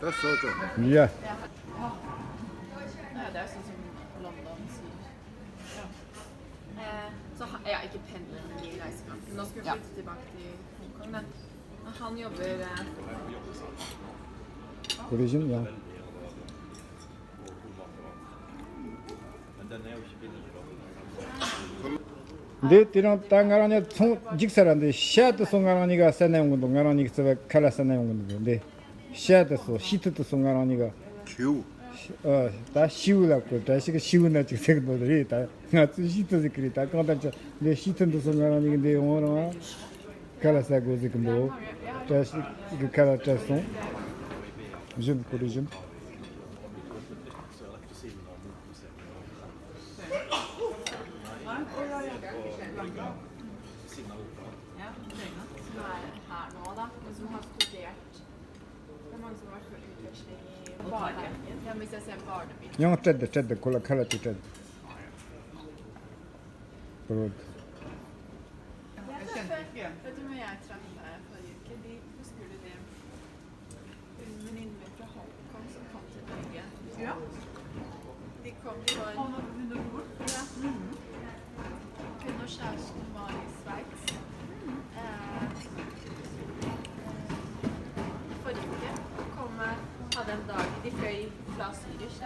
det så jo. Ja. Ja, det sånn som London sier. Ja. Så jeg har ikke pendlet med mye reisegang. Nå skal vi flytte tilbake til Hongkong, men han jobber Origin, ja. Det är något tangarna 직사란데 샤트 송가라니가 세네용도 가라니가 칼라 세네용도 데 샤트 소 시트도 송가라니가 Q. 다 시우라고 다시가 시우나 직색도들이 다 같이 시트도 그리다 간단히 내 시트도 송가라니가 영어로 칼라사고 지금도 다시 그 칼라타송 좀 코리즘 Ja, som her nå da, men som har studert. Det mange som har vært for utveksling i barnehagen. Ja, hvis jeg ser barnebil. 영어 때 콜라 칼라티 때 그렇 Vet du når jeg traff deg forrige uke, hvor skulle det en venninne min fra Hongkong som kom til Norge. Ja. De kom for... Ja. Hun og kjæresten var i Sveits. Forrige uke hadde en dag, de fløy fra Zürich